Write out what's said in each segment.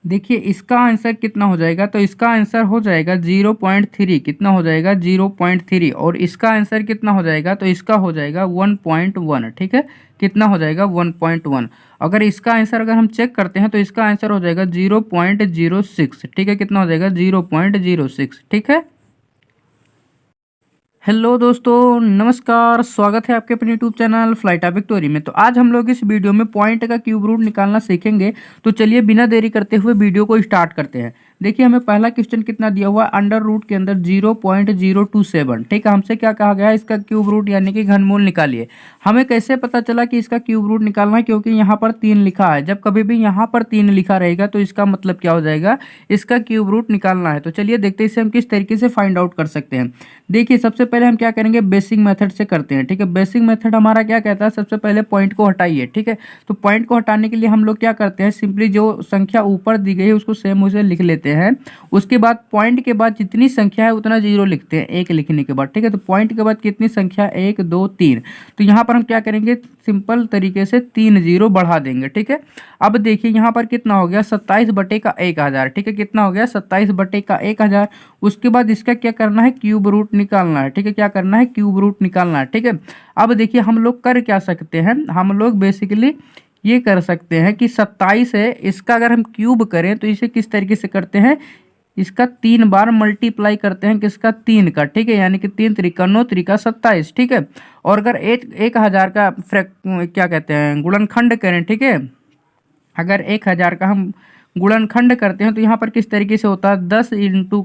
देखिए इसका आंसर कितना हो जाएगा, तो इसका आंसर हो जाएगा 0.3। कितना हो जाएगा 0.3। और इसका आंसर कितना हो जाएगा, तो इसका हो जाएगा 1.1। ठीक है, कितना हो जाएगा 1.1। अगर इसका आंसर अगर हम चेक करते हैं तो इसका आंसर हो जाएगा 0.06। ठीक है, कितना हो जाएगा 0.06। ठीक है। हेलो दोस्तों, नमस्कार, स्वागत है आपके अपने YouTube channel flight of victory में। तो आज हम लोग इस वीडियो में पॉइंट का क्यूब रूट निकालना सीखेंगे। तो चलिए बिना देरी करते हुए वीडियो को स्टार्ट करते हैं। देखिए हमें पहला क्वेश्चन कितना दिया हुआ है, अंडर रूट के अंदर 0.027। ठीक है, हमसे क्या कहा गया है, इसका क्यूब रूट यानी कि घनमूल निकालिए। हमें कैसे पता चला कि इसका क्यूब रूट निकालना है, क्योंकि यहाँ पर 3 लिखा है। जब कभी भी यहाँ पर 3 लिखा रहेगा तो इसका मतलब क्या हो जाएगा, इसका क्यूब रूट निकालना है। तो चलिए देखते हैं इसे हम किस तरीके से फाइंड आउट कर सकते हैं। देखिए सबसे पहले हम क्या करेंगे, बेसिक मेथड से करते हैं। ठीक है, बेसिक मेथड हमारा क्या कहता है, सबसे पहले पॉइंट को हटाइए। ठीक है, तो पॉइंट को हटाने के लिए हम लोग क्या करते हैं, सिंपली जो संख्या ऊपर दी गई है उसको सेम उसे लिख लेते हैं। उसके बाद पॉइंट के बाद जितनी संख्या है उतना जीरो लिखते हैं एक लिखने के बाद। ठीक है, तो पॉइंट के बाद कितनी संख्या, 1 2 3। तो यहाँ पर हम क्या करेंगे, सिंपल तरीके से 3 जीरो बढ़ा देंगे। ठीक है, अब देखिए यहाँ पर कितना हो गया, 27/1000। ठीक है, कितना हो गया 27/1000। उसके बाद इसका क्या करना है, क्यूब रूट निकालना है। ठीक है, क्या करना है, क्यूब रूट निकालना है। ठीक है, अब देखिए हम लोग कर क्या सकते हैं, हम लोग बेसिकली ये कर सकते हैं कि 27 है, इसका अगर हम क्यूब करें तो इसे किस तरीके से करते हैं, इसका 3 बार मल्टीप्लाई करते हैं किसका, 3 का। ठीक है, यानी कि 3 त्रिका 9 त्रिका 27। ठीक है, और अगर 1000 का क्या कहते हैं गुणनखंड करें। ठीक है, अगर 1000 का हम गुणनखंड करते हैं तो यहाँ पर किस तरीके से होता है, 10 इंटू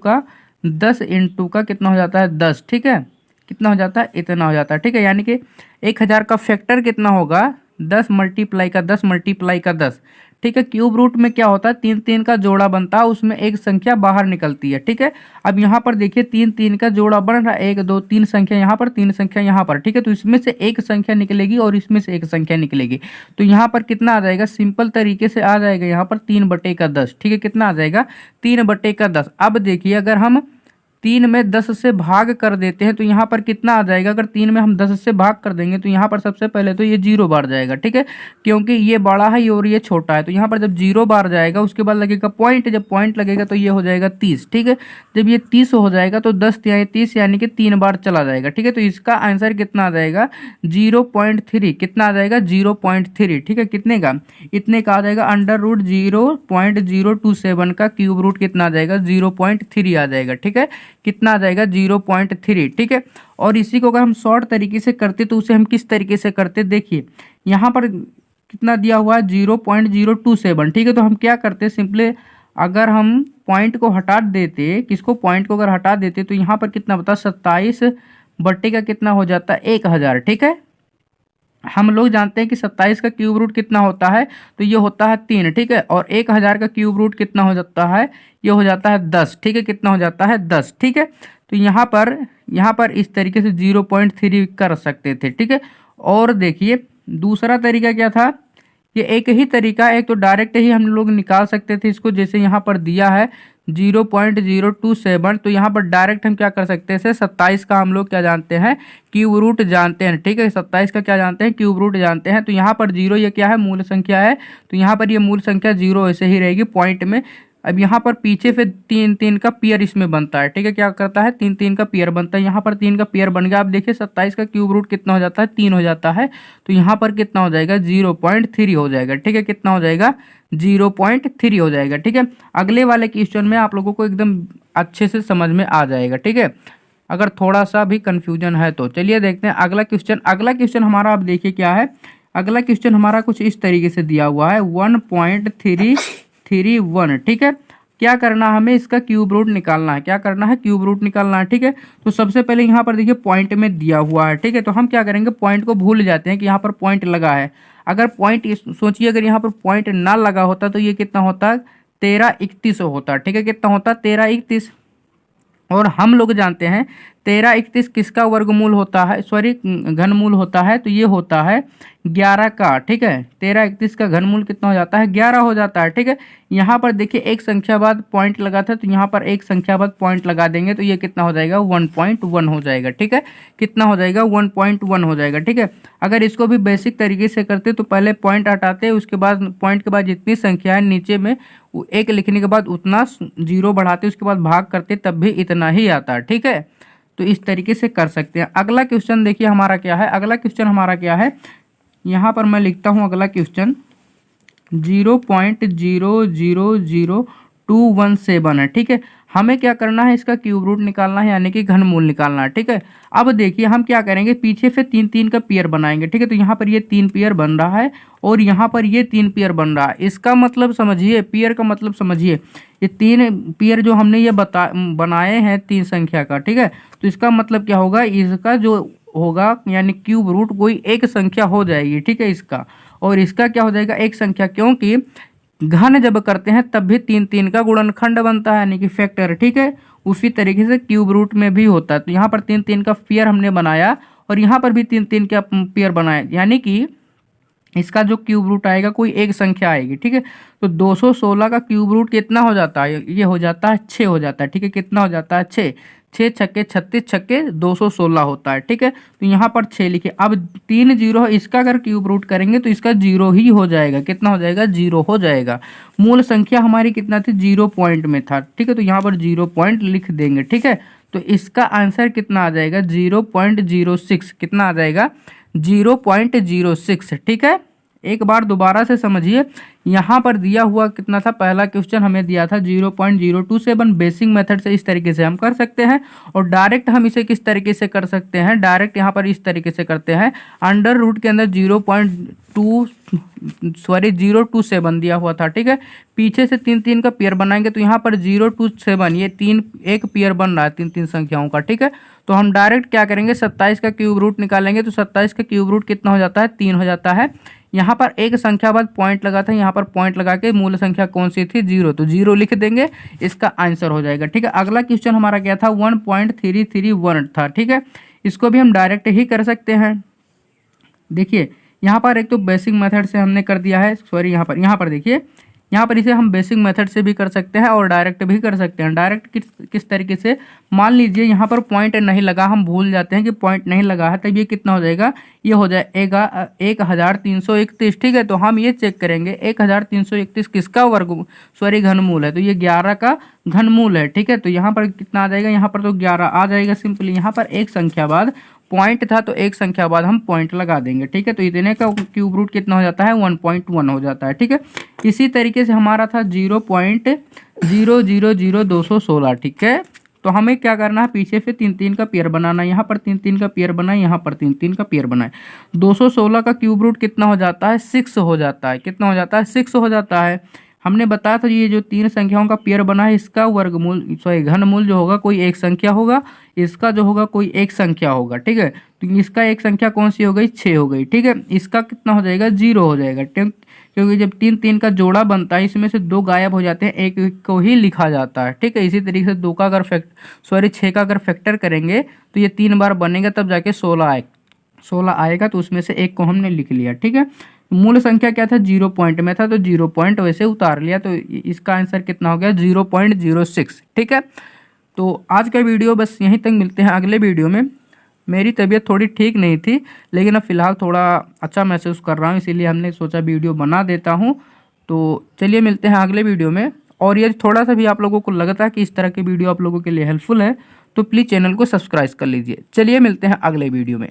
का कितना हो जाता है 10। ठीक है, कितना हो जाता है, इतना हो जाता है। ठीक है, यानी कि 1000 का फैक्टर कितना होगा, 10 मल्टीप्लाई का 10 मल्टीप्लाई का 10। ठीक है, क्यूब रूट में क्या होता है, 3 3 का जोड़ा बनता है, उसमें एक संख्या बाहर निकलती है। ठीक है, अब यहाँ पर देखिए 3 3 का जोड़ा बन रहा है, 1 2 3 संख्या यहाँ पर, 3 संख्या यहाँ पर। ठीक है, तो इसमें से एक संख्या निकलेगी और इसमें से एक संख्या निकलेगी। तो यहाँ पर कितना आ जाएगा, सिंपल तरीके से आ जाएगा यहाँ पर 3/10। ठीक है, कितना आ जाएगा 3/10। अब देखिए अगर हम 3 में 10 से भाग कर देते हैं तो यहाँ पर कितना आ जाएगा, अगर 3 में हम 10 से भाग कर देंगे तो यहाँ पर सबसे पहले तो ये 0 बार जाएगा। ठीक है, क्योंकि ये बड़ा है और ये छोटा है, तो यहाँ पर जब 0 बार जाएगा उसके बाद लगेगा पॉइंट, जब पॉइंट लगेगा तो ये हो जाएगा 30। ठीक है, जब ये 30 हो जाएगा तो 10 या 30 यानी कि 3 बार चला जाएगा। ठीक है, तो इसका आंसर कितना आ जाएगा 0.3। कितना आ जाएगा 0.3। ठीक है, कितने का, इतने का आ जाएगा, अंडर रूट 0.027 का क्यूब रूट कितना आ जाएगा 0.3 आ जाएगा। ठीक है, कितना आ जाएगा 0.3। ठीक है, और इसी को अगर हम शॉर्ट तरीके से करते तो उसे हम किस तरीके से करते, देखिए यहाँ पर कितना दिया हुआ है 0.027। ठीक है, तो हम क्या करते, सिंपली अगर हम पॉइंट को हटा देते, किसको, पॉइंट को अगर हटा देते तो यहाँ पर कितना बता, 27 का कितना हो जाता है 1000। ठीक है, हम लोग जानते हैं कि 27 का क्यूब रूट कितना होता है, तो ये होता है 3। ठीक है, और 1000 का क्यूब रूट कितना हो जाता है, ये हो जाता है 10। ठीक है, कितना हो जाता है 10। ठीक है, तो यहाँ पर इस तरीके से 0.3 कर सकते थे। ठीक है, और देखिए दूसरा तरीका क्या था, ये एक ही तरीका, एक तो डायरेक्ट ही हम लोग निकाल सकते थे इसको, जैसे यहाँ पर दिया है 0.027। तो यहाँ पर डायरेक्ट हम क्या कर सकते हैं, 27 का हम लोग क्या जानते हैं, क्यूब रूट जानते हैं। ठीक है, 27 का क्या जानते हैं, क्यूब रूट जानते हैं। तो यहाँ पर 0 ये क्या है, मूल संख्या है, तो यहाँ पर ये मूल संख्या 0 ऐसे ही रहेगी पॉइंट में। अब यहाँ पर पीछे फिर 3 3 का पेयर इसमें बनता है। ठीक है, क्या करता है, 3 3 का पेयर बनता है, यहाँ पर 3 का पेयर बन गया। आप देखिए 27 का क्यूब रूट कितना हो जाता है, 3 हो जाता है, तो यहाँ पर कितना हो जाएगा 0.3 हो जाएगा। ठीक है, कितना हो जाएगा 0.3 हो जाएगा। ठीक है, अगले वाले क्वेश्चन में आप लोगों को एकदम अच्छे से समझ में आ जाएगा। ठीक है, अगर थोड़ा सा भी कंफ्यूजन है तो चलिए देखते हैं अगला क्वेश्चन। अगला क्वेश्चन हमारा आप देखिए क्या है, अगला क्वेश्चन हमारा कुछ इस तरीके से दिया हुआ है 1.331। ठीक है, क्या करना, हमें इसका क्यूब रूट निकालना है। क्या करना है, क्यूब रूट निकालना है। ठीक है, तो सबसे पहले यहाँ पर देखिए पॉइंट में दिया हुआ है। ठीक है, तो हम क्या करेंगे, पॉइंट को भूल जाते हैं कि यहाँ पर पॉइंट लगा है। अगर पॉइंट, सोचिए अगर यहाँ पर पॉइंट ना लगा होता तो ये कितना होता, 1331 होता। ठीक है, कितना होता 1331। और हम लोग जानते हैं 13 31 किसका वर्गमूल होता है, सॉरी घनमूल होता है, तो ये होता है 11 का। ठीक है, 13 31 का घनमूल कितना हो जाता है, 11 हो जाता है। ठीक है, यहाँ पर देखिए एक संख्या बाद पॉइंट लगा था, तो यहाँ पर एक संख्या बाद पॉइंट लगा देंगे तो ये कितना हो जाएगा, 1.1 हो जाएगा। ठीक है, कितना हो जाएगा, 1.1 हो जाएगा। ठीक है, अगर इसको भी बेसिक तरीके से करते तो पहले पॉइंट हटाते, उसके बाद पॉइंट के बाद जितनी संख्या है नीचे में एक लिखने के बाद उतना जीरो बढ़ाते, उसके बाद भाग करते, तब भी इतना ही आता है। ठीक है, तो इस तरीके से कर सकते हैं। अगला क्वेश्चन देखिए हमारा क्या है, अगला क्वेश्चन हमारा क्या है, यहाँ पर मैं लिखता हूँ अगला क्वेश्चन 0.000217 है। ठीक है, हमें क्या करना है, इसका क्यूब रूट निकालना है, यानी कि घनमूल निकालना है। ठीक है, अब देखिए हम क्या करेंगे, पीछे से 3 3 का पेयर बनाएंगे। ठीक है, तो यहाँ पर ये 3 पेयर बन रहा है और यहाँ पर ये 3 पेयर बन रहा है। इसका मतलब समझिए, पेयर का मतलब समझिए, ये 3 पेयर जो हमने ये बनाए हैं 3 संख्या का। ठीक है, तो इसका मतलब क्या होगा, इसका जो होगा यानी क्यूब रूट कोई एक संख्या हो जाएगी। ठीक है, इसका और इसका क्या हो जाएगा, एक संख्या, क्योंकि घन जब करते हैं तब भी 3 3 का गुणनखंड बनता है, यानी कि फैक्टर। ठीक है, उसी तरीके से क्यूब रूट में भी होता है। तो यहाँ पर 3 3 का पेयर हमने बनाया और यहाँ पर भी 3 3 का पेयर बनाया, यानी कि इसका जो क्यूब रूट आएगा कोई एक संख्या आएगी। ठीक है, तो 216 का क्यूब रूट कितना हो जाता है, ये हो जाता है 6 हो जाता है। ठीक है, कितना हो जाता है, 6 6 छक्के 36 छक्के 216 होता है। ठीक है, तो यहाँ पर 6 लिखे। अब 3 जीरो है, इसका अगर क्यूब रूट करेंगे तो इसका 0 ही हो जाएगा। कितना हो जाएगा, 0 हो जाएगा। मूल संख्या हमारी कितना थी, 0 पॉइंट में था। ठीक है, तो यहाँ पर 0 पॉइंट लिख देंगे। ठीक है, तो इसका आंसर कितना आ जाएगा, 0.06। कितना आ जाएगा, 0.06। ठीक है, एक बार दोबारा से समझिए, यहाँ पर दिया हुआ कितना था, पहला क्वेश्चन हमें दिया था 0.027। बेसिक मेथड से इस तरीके से हम कर सकते हैं और डायरेक्ट हम इसे किस तरीके से कर सकते हैं, डायरेक्ट यहाँ पर इस तरीके से करते हैं, अंडर रूट के अंदर 0.027 दिया हुआ था। ठीक है, पीछे से 3 3 का पेयर बनाएंगे तो यहाँ पर 027 ये 3 एक पेयर बन रहा है 3 3 संख्याओं का। ठीक है, तो हम डायरेक्ट क्या करेंगे, 27 का क्यूब रूट निकालेंगे, तो 27 का क्यूब रूट कितना हो जाता है, 3 हो जाता है। यहाँ पर एक संख्या बाद पॉइंट लगा था, यहाँ पर पॉइंट लगा के मूल संख्या कौन सी थी, 0, तो 0 लिख देंगे, इसका आंसर हो जाएगा। ठीक है, अगला क्वेश्चन हमारा क्या था, 1.331 था। ठीक है, इसको भी हम डायरेक्ट ही कर सकते हैं। देखिए यहाँ पर एक तो बेसिक मेथड से हमने कर दिया है, सॉरी यहाँ पर देखिए, यहाँ पर इसे हम बेसिक मेथड से भी कर सकते हैं और डायरेक्ट भी कर सकते हैं। डायरेक्ट किस तरीके से, मान लीजिए यहाँ पर पॉइंट नहीं लगा, हम भूल जाते हैं कि पॉइंट नहीं लगा है, तब ये कितना हो जाएगा, ये हो जाएगा 1331। ठीक है, तो हम ये चेक करेंगे 1331 किसका घनमूल है, तो ये 11 का घनमूल है। ठीक है, तो यहाँ पर कितना आ जाएगा, यहाँ पर तो 11 आ जाएगा सिंपली। यहाँ पर एक संख्या बाद पॉइंट था तो एक संख्या बाद हम पॉइंट लगा देंगे। ठीक है, तो इतने का क्यूब रूट कितना हो जाता है, 1.1 हो जाता है। ठीक है, इसी तरीके से हमारा था 0.000216। ठीक है, तो हमें क्या करना है, पीछे से 3 3 का पेयर बनाना, यहाँ पर 3 3 का पेयर बनाए, यहाँ पर 3 3 का पेयर बनाए। 216 का क्यूब रूट कितना हो जाता है, 6 हो जाता है। कितना हो जाता है, 6 हो जाता है। हमने बताया था ये जो 3 संख्याओं का पेयर बना है, इसका वर्गमूल सॉरी घनमूल जो होगा कोई एक संख्या होगा, इसका जो होगा कोई एक संख्या होगा। ठीक है, तो इसका एक संख्या कौन सी हो गई, 6 हो गई। ठीक है, इसका कितना हो जाएगा, 0 हो जाएगा, क्योंकि जब 3 3 का जोड़ा बनता है, इसमें से 2 गायब हो जाते हैं, एक को ही लिखा जाता है। ठीक है, इसी तरीके से 2 का अगर 6 का अगर फैक्टर करेंगे तो ये 3 बार बनेगा, तब जाके 16 आएगा, तो उसमें से एक को हमने लिख लिया। ठीक है, मूल संख्या क्या था, 0 पॉइंट में था, तो 0 पॉइंट वैसे उतार लिया, तो इसका आंसर कितना हो गया, 0.06। ठीक है, तो आज का वीडियो बस यहीं तक, मिलते हैं अगले वीडियो में। मेरी तबीयत थोड़ी ठीक नहीं थी, लेकिन अब फिलहाल थोड़ा अच्छा महसूस कर रहा हूँ, इसीलिए हमने सोचा वीडियो बना देता हूँ। तो चलिए मिलते हैं अगले वीडियो में। और ये थोड़ा सा भी आप लोगों को लगता है कि इस तरह की वीडियो आप लोगों के लिए हेल्पफुल है, तो प्लीज़ चैनल को सब्सक्राइब कर लीजिए। चलिए मिलते हैं अगले वीडियो में।